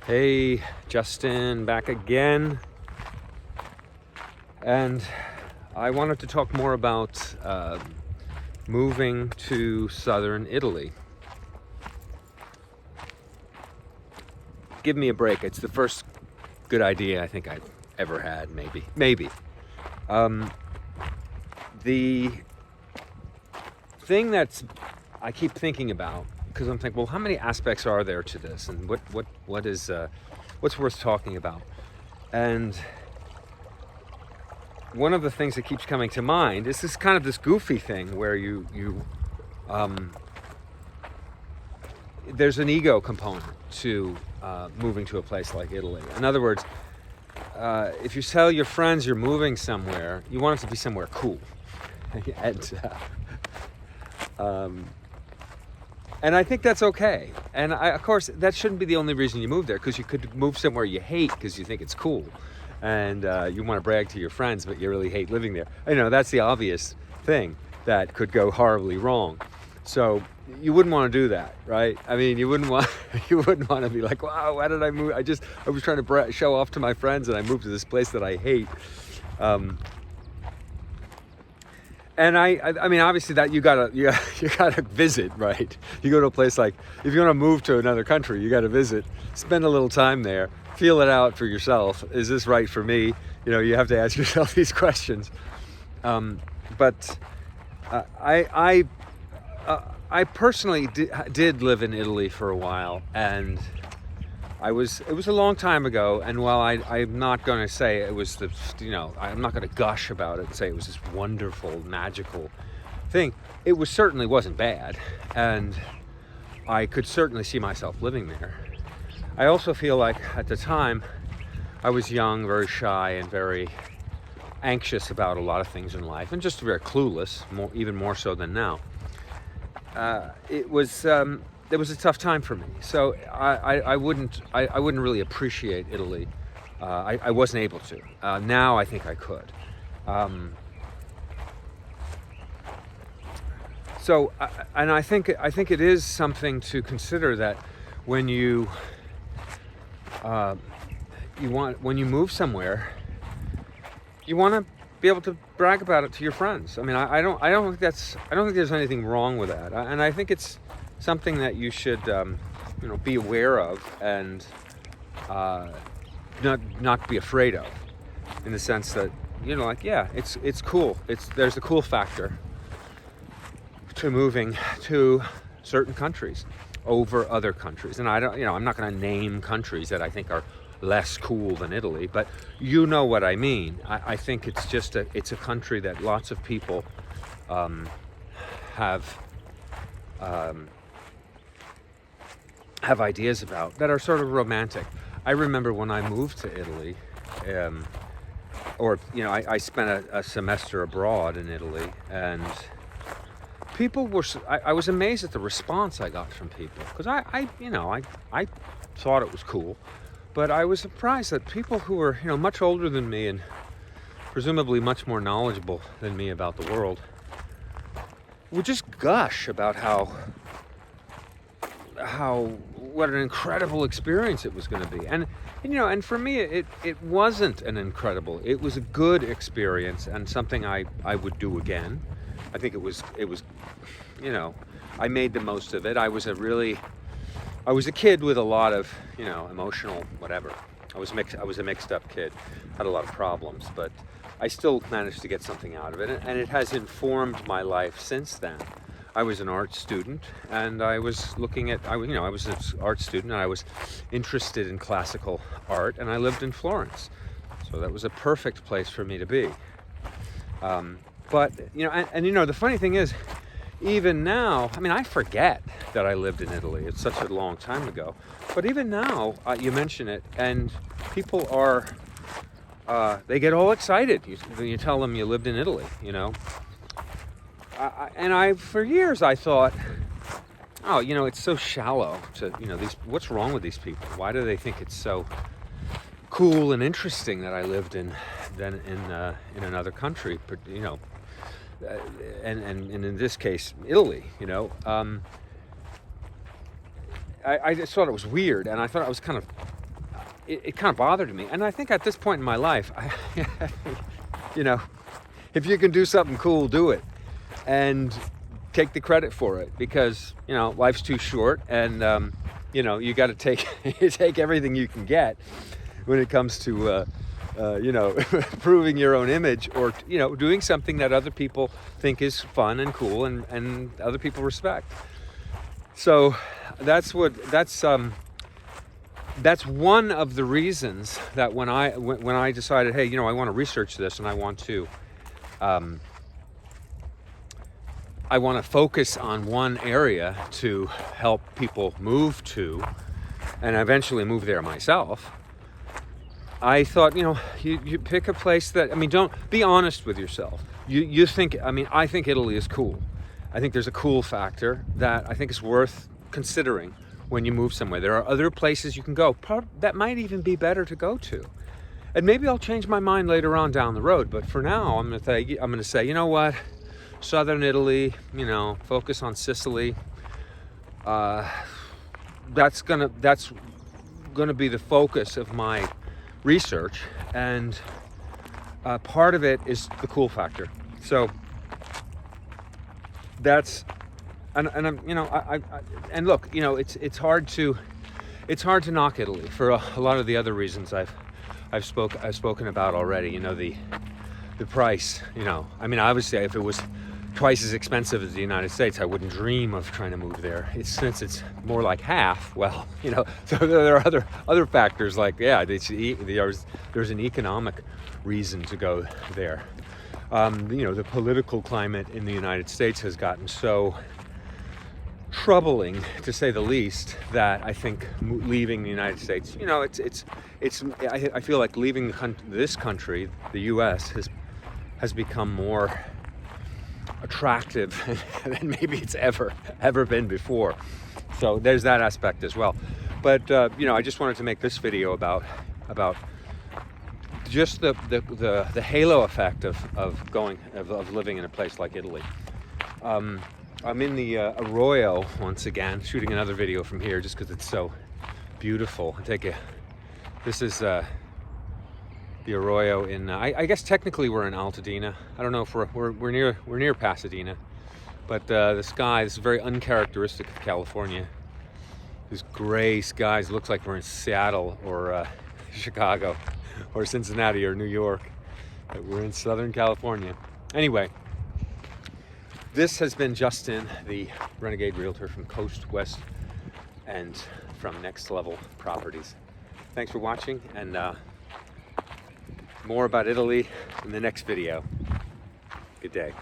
Hey, Justin, back again. And I wanted to talk more about moving to southern Italy. Give me a break. It's the first good idea I think I've ever had, maybe. The thing that's I keep thinking about, because I'm thinking, well, how many aspects are there to this, and what is what's worth talking about? And one of the things that keeps coming to mind is this kind of this goofy thing where there's an ego component to moving to a place like Italy. In other words, if you tell your friends you're moving somewhere, you want it to be somewhere cool, and I think that's okay. And of course, that shouldn't be the only reason you move there, because you could move somewhere you hate because you think it's cool, and you want to brag to your friends, but you really hate living there. That's the obvious thing that could go horribly wrong. So you wouldn't want to do that, right? I mean, you wouldn't want to be like, wow, why did I move? I was trying to show off to my friends, and I moved to this place that I hate. And I mean, obviously that you gotta visit, right? You go to a place like, if you want to move to another country, you got to visit, spend a little time there, feel it out for yourself. Is this right for me? You have to ask yourself these questions. But I personally did live in Italy for a while, and it was a long time ago, and while I'm not going to say it was I'm not going to gush about it and say it was this wonderful, magical thing, it certainly wasn't bad, and I could certainly see myself living there. I also feel like at the time I was young, very shy, and very anxious about a lot of things in life, and just very clueless, even more so than now. It was a tough time for me, so I wouldn't really appreciate Italy. I wasn't able to. Now I think I could. And I think it is something to consider, that when you move somewhere, you want to be able to brag about it to your friends. I mean, I don't think there's anything wrong with that, and I think it's something that you should be aware of, and not be afraid of, in the sense that it's cool. There's a cool factor to moving to certain countries over other countries, and I'm not going to name countries that I think are less cool than Italy, but you know what I mean. I think it's a country that lots of people have ideas about that are sort of romantic. I remember when I moved to Italy, I spent a semester abroad in Italy, and people were. I was amazed at the response I got from people, because I thought it was cool, but I was surprised that people who were much older than me and presumably much more knowledgeable than me about the world would just gush about what an incredible experience it was going to be. And for me, it wasn't an incredible, it was a good experience, and something I would do again. I think it was I made the most of it. I was a kid with a lot of emotional whatever. I was a mixed up kid, had a lot of problems, but I still managed to get something out of it, and it has informed my life since then. I was an art student, and I was I was an art student, and I was interested in classical art, and I lived in Florence, so that was a perfect place for me to be. But the funny thing is, even now, I mean, I forget that I lived in Italy. It's such a long time ago. But even now, you mention it, and people are they get all excited when you tell them you lived in Italy. For years I thought, it's so shallow to, what's wrong with these people? Why do they think it's so cool and interesting that I lived in another country, and in this case, Italy, I just thought it was weird, and I thought it was kind of it kind of bothered me. And I think at this point in my life, you know, if you can do something cool, do it, and take the credit for it, because you know life's too short, and you know you got to take everything you can get when it comes to you know proving your own image, or you know doing something that other people think is fun and cool, and other people respect. So that's one of the reasons that when I decided, hey, you know, I want to research this, and I want to focus on one area to help people move to, and eventually move there myself. I thought, you know, you pick a place that, I mean, don't be honest with yourself. You think, I mean, I think Italy is cool. I think there's a cool factor that I think is worth considering when you move somewhere. There are other places you can go that might even be better to go to. And maybe I'll change my mind later on down the road, but for now I'm going to say, you know what? Southern Italy, you know, focus on Sicily. That's gonna be the focus of my research, and part of it is the cool factor. So that's, and I'm, you know, I and look, you know, it's hard to knock Italy for a lot of the other reasons I've spoken about already. You know, the price. You know, I mean, obviously, if it was twice as expensive as the United States, I wouldn't dream of trying to move there. Since it's more like half, well, you know, so there are other factors like, yeah, there's an economic reason to go there. You know, the political climate in the United States has gotten so troubling, to say the least, that I think leaving the United States, you know, I feel like leaving this country, the U.S., has become more attractive than maybe it's ever been before. So there's that aspect as well. But you know, I just wanted to make this video about just the halo effect of living in a place like Italy. I'm in the Arroyo once again, shooting another video from here just because it's so beautiful. This is the Arroyo in, I guess technically we're in Altadena. I don't know if we're near Pasadena, but the sky, this is very uncharacteristic of California. These gray skies, looks like we're in Seattle or Chicago or Cincinnati or New York, but we're in Southern California. Anyway, this has been Justin, the Renegade Realtor from Coast West and from Next Level Properties. Thanks for watching, and more about Italy in the next video. Good day.